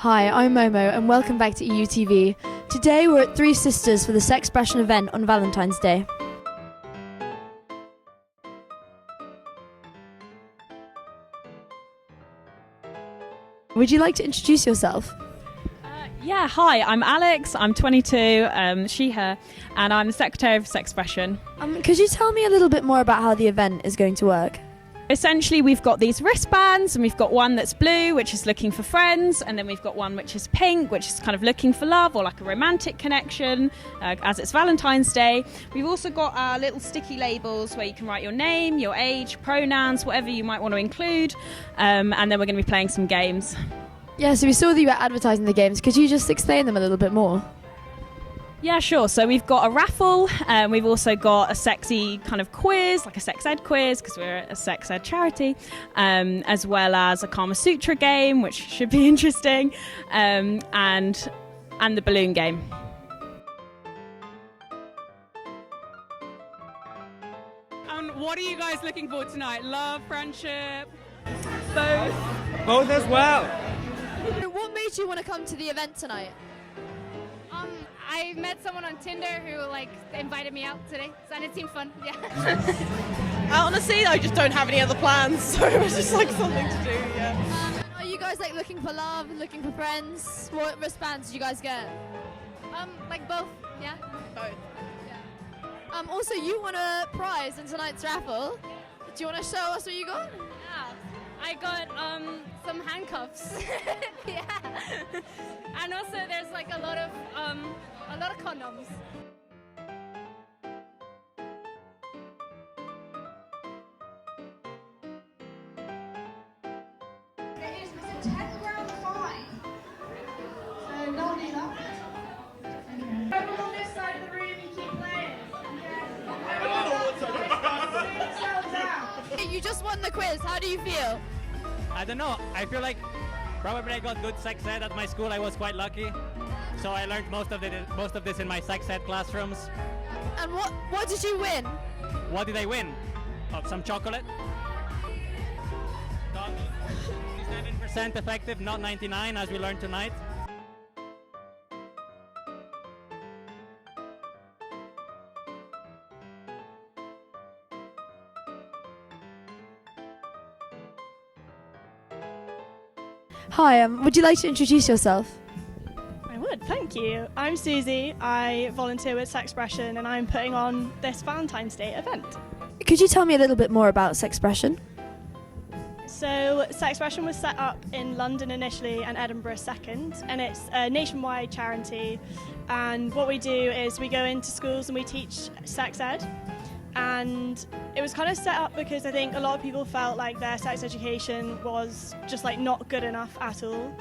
Hi, I'm Momo and welcome back to EUTV. Today we're at Three Sisters for the Sexpression event on Valentine's Day. Would you like to introduce yourself? Hi, I'm Alex, I'm 22, she, her, and I'm the Secretary of Sexpression. Could you tell me a little bit more about how the event is going to work? Essentially, we've got these wristbands, and we've got one that's blue, which is looking for friends, and then we've got one which is pink, which is kind of looking for love or like a romantic connection, as it's Valentine's Day. We've also got our little sticky labels where you can write your name, your age, pronouns, whatever you might want to include, and then we're going to be playing some games. Yeah, so we saw that you were advertising the games. Could you just explain them a little bit more? Yeah, sure. So we've got a raffle, we've also got a sexy kind of quiz, like a sex ed quiz, because we're a sex ed charity, as well as a Kama Sutra game, which should be interesting, and the balloon game. And what are you guys looking for tonight? Love, friendship? Both. Both as well. What made you want to come to the event tonight? I met someone on Tinder who invited me out today, and it seemed fun. Yeah. Honestly, I just don't have any other plans, so it was just something to do. Yeah. Are you guys looking for love, looking for friends? What wristbands did you guys get? Both. Yeah. Both. Yeah. Also, you won a prize in tonight's raffle. Do you want to show us what you got? Yeah. I got some handcuffs. Yeah. And also there's a lot of condoms. It's a 10th round fine. So no one is up. Everyone on this side of the room, you keep playing. Okay? You just won the quiz. How do you feel? I don't know. I feel like probably I got good sex ed at my school. I was quite lucky. So I learned most of this in my sex ed classrooms. And what did you win? What did I win? Oh, some chocolate. 7% effective, not 99, as we learned tonight. Hi, would you like to introduce yourself? I would, thank you. I'm Susie, I volunteer with Sexpression and I'm putting on this Valentine's Day event. Could you tell me a little bit more about Sexpression? So Sexpression was set up in London initially and Edinburgh second, and it's a nationwide charity, and what we do is we go into schools and we teach sex ed, and it was kind of set up because I think a lot of people felt like their sex education was just not good enough at all.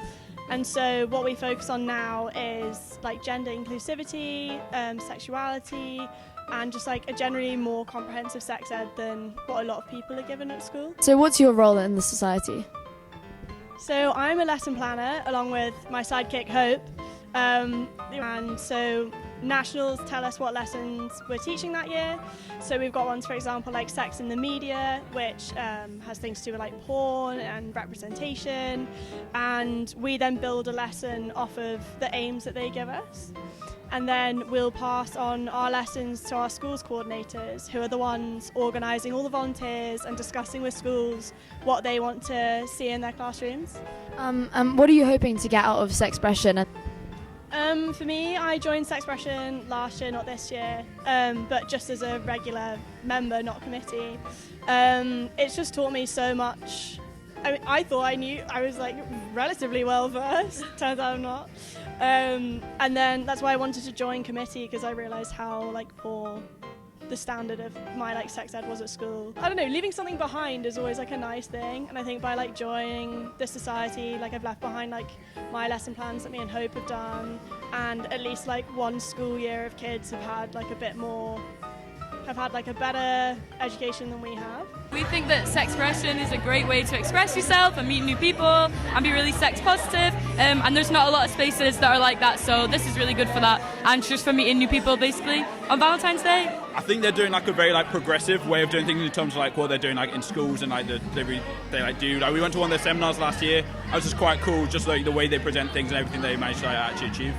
And so what we focus on now is gender inclusivity, sexuality, and just a generally more comprehensive sex ed than what a lot of people are given at school. So what's your role in the society? So I'm a lesson planner along with my sidekick Hope, and so nationals tell us what lessons we're teaching that year. So we've got ones, for example, like sex in the media, which has things to do with porn and representation, and we then build a lesson off of the aims that they give us. And then we'll pass on our lessons to our schools coordinators, who are the ones organising all the volunteers and discussing with schools what they want to see in their classrooms. What are you hoping to get out of Sexpression? For me, I joined Sexpression last year, not this year, but just as a regular member, not committee. It's just taught me so much. I mean, I thought I was relatively well versed, turns out I'm not. And then that's why I wanted to join committee, because I realised how poor the standard of my sex ed was at school. I don't know, leaving something behind is always a nice thing, and I think by joining the society, I've left behind my lesson plans that me and Hope have done, and at least one school year of kids have had a bit more, have had a better education than we have. We think think that Sexpression is a great way to express yourself and meet new people and be really sex positive. And there's not a lot of spaces that are like that, so this is really good for that. And just for meeting new people, basically, on Valentine's Day. I think they're doing like a very like progressive way of doing things in terms of like what they're doing like in schools and like they like do. Like we went to one of their seminars last year. It was just quite cool, just like the way they present things and everything they managed to like, actually achieve.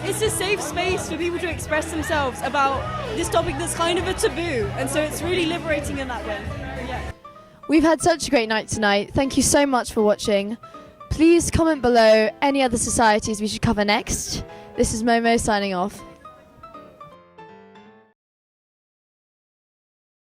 It's a safe space for people to express themselves about this topic that's kind of a taboo, and so it's really liberating in that way. Yeah. We've had such a great night tonight. Thank you so much for watching. Please comment below any other societies we should cover next. This is Momo signing off.